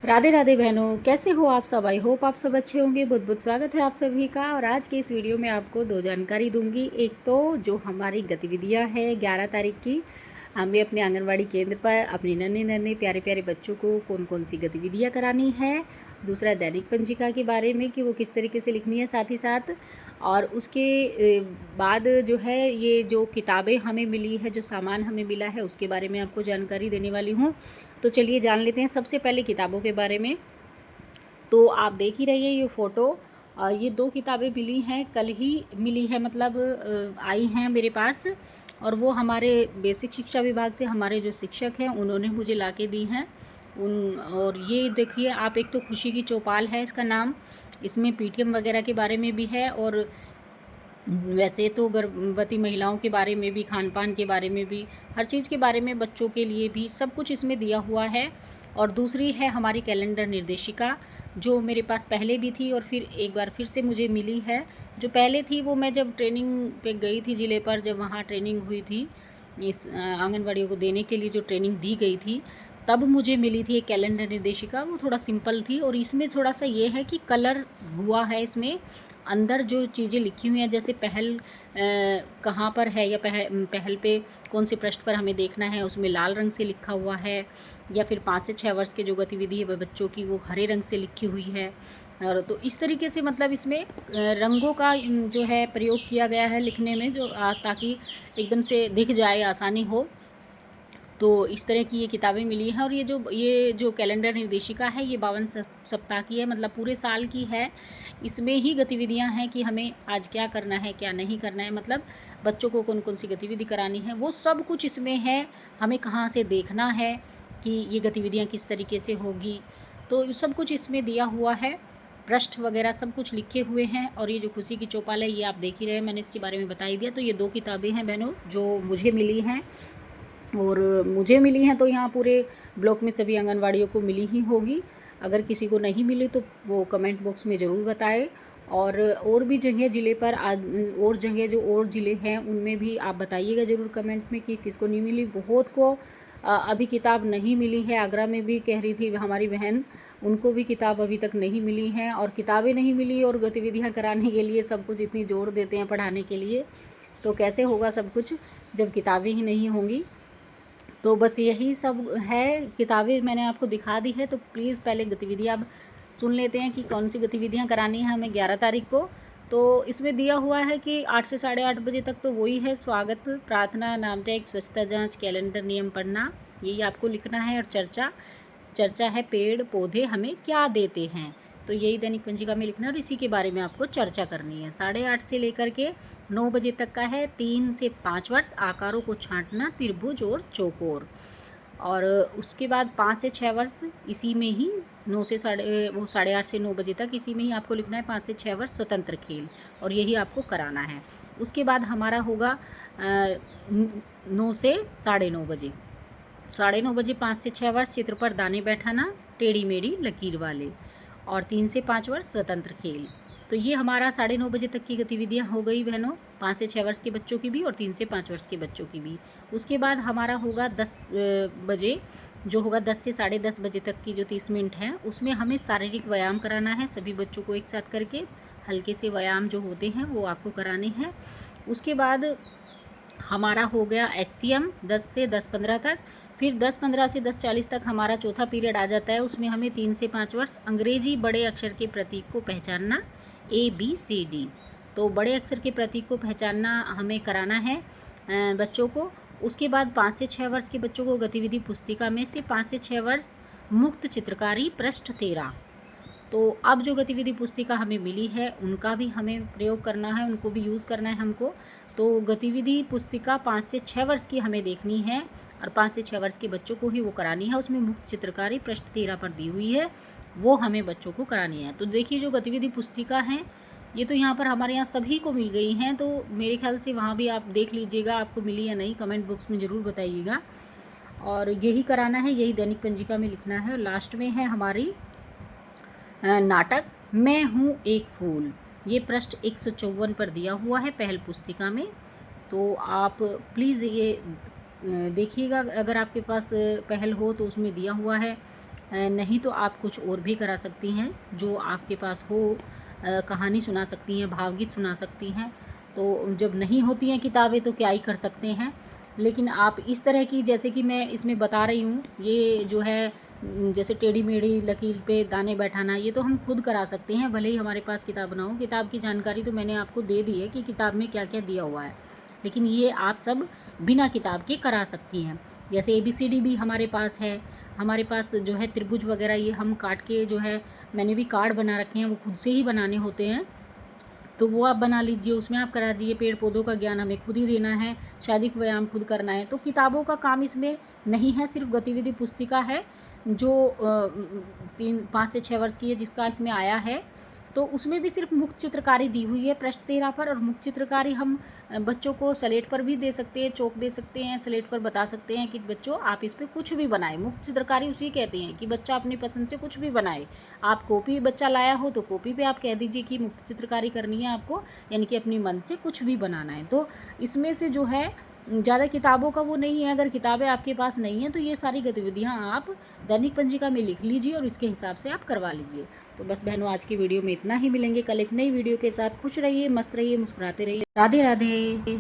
राधे राधे बहनों, कैसे हो आप सब। आई होप आप सब अच्छे होंगे। बहुत बहुत स्वागत है आप सभी का। और आज के इस वीडियो में आपको दो जानकारी दूंगी। एक तो जो हमारी गतिविधियां हैं 11 तारीख की, हमें अपने आंगनवाड़ी केंद्र पर अपने नन्हे नन्हे प्यारे प्यारे बच्चों को कौन कौन सी गतिविधियां करानी है। दूसरा दैनिक पंजिका के बारे में कि वो किस तरीके से लिखनी है साथ ही साथ। और उसके बाद जो है ये जो किताबें हमें मिली है, जो सामान हमें मिला है, उसके बारे में आपको जानकारी देने वाली हूँ। तो चलिए जान लेते हैं सबसे पहले किताबों के बारे में। तो आप देख ही रहिए ये फ़ोटो। ये दो किताबें मिली हैं, कल ही मिली है, मतलब आई हैं मेरे पास। और वो हमारे बेसिक शिक्षा विभाग से हमारे जो शिक्षक हैं उन्होंने मुझे ला के दी हैं। और ये देखिए आप, एक तो खुशी की चौपाल है इसका नाम। इसमें पीटीएम वगैरह के बारे में भी है, और वैसे तो गर्भवती महिलाओं के बारे में भी, खान पान के बारे में भी, हर चीज़ के बारे में, बच्चों के लिए भी सब कुछ इसमें दिया हुआ है। और दूसरी है हमारी कैलेंडर निर्देशिका, जो मेरे पास पहले भी थी और फिर एक बार फिर से मुझे मिली है। जो पहले थी वो मैं जब ट्रेनिंग पे गई थी ज़िले पर, जब वहाँ ट्रेनिंग हुई थी इस आंगनवाड़ियों को देने के लिए, जो ट्रेनिंग दी गई थी, तब मुझे मिली थी एक कैलेंडर निर्देशिका। वो थोड़ा सिंपल थी, और इसमें थोड़ा सा ये है कि कलर हुआ है इसमें। अंदर जो चीज़ें लिखी हुई हैं, जैसे पहल कहाँ पर है, या पहल पे कौन से पृष्ठ पर हमें देखना है, उसमें लाल रंग से लिखा हुआ है। या फिर 5 से 6 वर्ष के जो गतिविधि है बच्चों की, वो हरे रंग से लिखी हुई है। और तो इस तरीके से मतलब इसमें रंगों का जो है प्रयोग किया गया है लिखने में, जो ताकि एकदम से दिख जाए, आसानी हो। तो इस तरह की ये किताबें मिली हैं। और ये जो कैलेंडर निर्देशिका है, ये 52 सप्ताह की है, मतलब पूरे साल की है। इसमें ही गतिविधियां हैं कि हमें आज क्या करना है, क्या नहीं करना है, मतलब बच्चों को कौन कौन सी गतिविधि करानी है, वो सब कुछ इसमें है। हमें कहाँ से देखना है कि ये गतिविधियां किस तरीके से होगी, तो सब कुछ इसमें दिया हुआ है। पृष्ठ वगैरह सब कुछ लिखे हुए हैं। और ये जो खुशी की चौपाल है, ये आप देख ही रहे हैं, मैंने इसके बारे में बता ही दिया। तो ये दो किताबें हैं बहनों जो मुझे मिली हैं, और मुझे मिली हैं, तो यहाँ पूरे ब्लॉक में सभी आंगनवाड़ियों को मिली ही होगी। अगर किसी को नहीं मिली तो वो कमेंट बॉक्स में ज़रूर बताएं। और भी जगह ज़िले पर और जगह जो और ज़िले हैं उनमें भी आप बताइएगा ज़रूर कमेंट में कि किसको नहीं मिली। बहुत को अभी किताब नहीं मिली है। आगरा में भी कह रही थी हमारी बहन, उनको भी किताब अभी तक नहीं मिली हैं। और किताबें नहीं मिली और गतिविधियाँ कराने के लिए सब कुछ इतनी जोर देते हैं पढ़ाने के लिए, तो कैसे होगा सब कुछ जब किताबें ही नहीं होंगी। तो बस यही सब है। किताबें मैंने आपको दिखा दी है, तो प्लीज़ पहले गतिविधियाँ अब सुन लेते हैं कि कौन सी गतिविधियाँ करानी है हमें 11 तारीख को। तो इसमें दिया हुआ है कि 8 से 8:30 बजे तक तो वही है, स्वागत, प्रार्थना, नाम टैग, स्वच्छता जांच, कैलेंडर, नियम पढ़ना, यही आपको लिखना है। और चर्चा है पेड़ पौधे हमें क्या देते हैं, तो यही दैनिक पंजिका में लिखना है। और इसी के बारे में आपको चर्चा करनी है। 8:30 से लेकर के 9 बजे तक का है। 3 से 5 वर्ष, आकारों को छांटना, त्रिभुज और चौकोर। और उसके बाद 5 से 6 वर्ष इसी में ही, 8:30 से 9 बजे तक इसी में ही आपको लिखना है। 5 से 6 वर्ष स्वतंत्र खेल, और यही आपको कराना है। उसके बाद हमारा होगा 9 से 9:30 बजे। 9:30 बजे 5 से 6 वर्ष चित्र पर दाने बैठाना, टेढ़ी मेढ़ी लकीर वाले। और 3 से 5 वर्ष स्वतंत्र खेल। तो ये हमारा 9:30 बजे तक की गतिविधियां हो गई बहनों, 5 से 6 वर्ष के बच्चों की भी और 3 से 5 वर्ष के बच्चों की भी। उसके बाद हमारा होगा 10 बजे, जो होगा 10 से 10:30 बजे तक की जो 30 मिनट है, उसमें हमें शारीरिक व्यायाम कराना है सभी बच्चों को एक साथ करके। हल्के से व्यायाम जो होते हैं वो आपको कराने हैं। उसके बाद हमारा हो गया HCM 10 से 10:15 तक। फिर 10:15 से 10:40 तक हमारा चौथा पीरियड आ जाता है। उसमें हमें 3 से 5 वर्ष अंग्रेजी बड़े अक्षर के प्रतीक को पहचानना, ABCD। तो बड़े अक्षर के प्रतीक को पहचानना हमें कराना है बच्चों को। उसके बाद 5 से 6 वर्ष के बच्चों को गतिविधि पुस्तिका में से 5 से 6 वर्ष मुक्त चित्रकारी पृष्ठ 13। तो अब जो गतिविधि पुस्तिका हमें मिली है उनका भी हमें प्रयोग करना है, उनको भी यूज़ करना है हमको। तो गतिविधि पुस्तिका 5 से 6 वर्ष की हमें देखनी है, और 5 से 6 वर्ष के बच्चों को ही वो करानी है। उसमें मुक्त चित्रकारी पृष्ठ 13 पर दी हुई है, वो हमें बच्चों को करानी है। तो देखिए जो गतिविधि पुस्तिका हैं, ये तो यहाँ पर हमारे यहाँ सभी को मिल गई हैं। तो मेरे ख्याल से वहाँ भी आप देख लीजिएगा आपको मिली या नहीं, कमेंट बॉक्स में ज़रूर बताइएगा। और यही कराना है, यही दैनिक पंजिका में लिखना है। लास्ट में है हमारी नाटक मैं हूँ एक फूल। ये पृष्ठ 154 पर दिया हुआ है पहल पुस्तिका में। तो आप प्लीज़ ये देखिएगा, अगर आपके पास पहल हो तो उसमें दिया हुआ है। नहीं तो आप कुछ और भी करा सकती हैं जो आपके पास हो। कहानी सुना सकती हैं, भावगीत सुना सकती हैं। तो जब नहीं होती हैं किताबें तो क्या ही कर सकते हैं। लेकिन आप इस तरह की, जैसे कि मैं इसमें बता रही हूँ, ये जो है जैसे टेढ़ी मेढ़ी लकीर पे दाने बैठाना, ये तो हम खुद करा सकते हैं, भले ही हमारे पास किताब ना हो। किताब की जानकारी तो मैंने आपको दे दी है कि किताब में क्या क्या दिया हुआ है, लेकिन ये आप सब बिना किताब के करा सकती हैं। जैसे ABCD भी हमारे पास है, हमारे पास जो है त्रिभुज वगैरह, ये हम काट के जो है, मैंने भी कार्ड बना रखे हैं, वो खुद से ही बनाने होते हैं, तो वो आप बना लीजिए, उसमें आप करा दीजिए। पेड़ पौधों का ज्ञान हमें खुद ही देना है, शारीरिक व्यायाम खुद करना है। तो किताबों का काम इसमें नहीं है, सिर्फ गतिविधि पुस्तिका है जो 5 से 6 वर्ष की है, जिसका इसमें आया है। तो उसमें भी सिर्फ मुक्त चित्रकारी दी हुई है पृष्ठ 13 पर। और मुक्त चित्रकारी हम बच्चों को स्लेट पर भी दे सकते हैं, चौक दे सकते हैं, स्लेट पर बता सकते हैं कि बच्चों आप इस पर कुछ भी बनाए। मुक्त चित्रकारी उसी कहते हैं कि बच्चा अपनी पसंद से कुछ भी बनाए। आप कॉपी बच्चा लाया हो तो कॉपी पे आप कह दीजिए कि मुक्त चित्रकारी करनी है आपको, यानी कि अपनी मन से कुछ भी बनाना है। तो इसमें से जो है ज़्यादा किताबों का वो नहीं है। अगर किताबें आपके पास नहीं हैं तो ये सारी गतिविधियाँ आप दैनिक पंजिका में लिख लीजिए और इसके हिसाब से आप करवा लीजिए। तो बस बहनों, आज की वीडियो में इतना ही। मिलेंगे कल एक नई वीडियो के साथ। खुश रहिए, मस्त रहिए, मुस्कुराते रहिए। राधे राधे।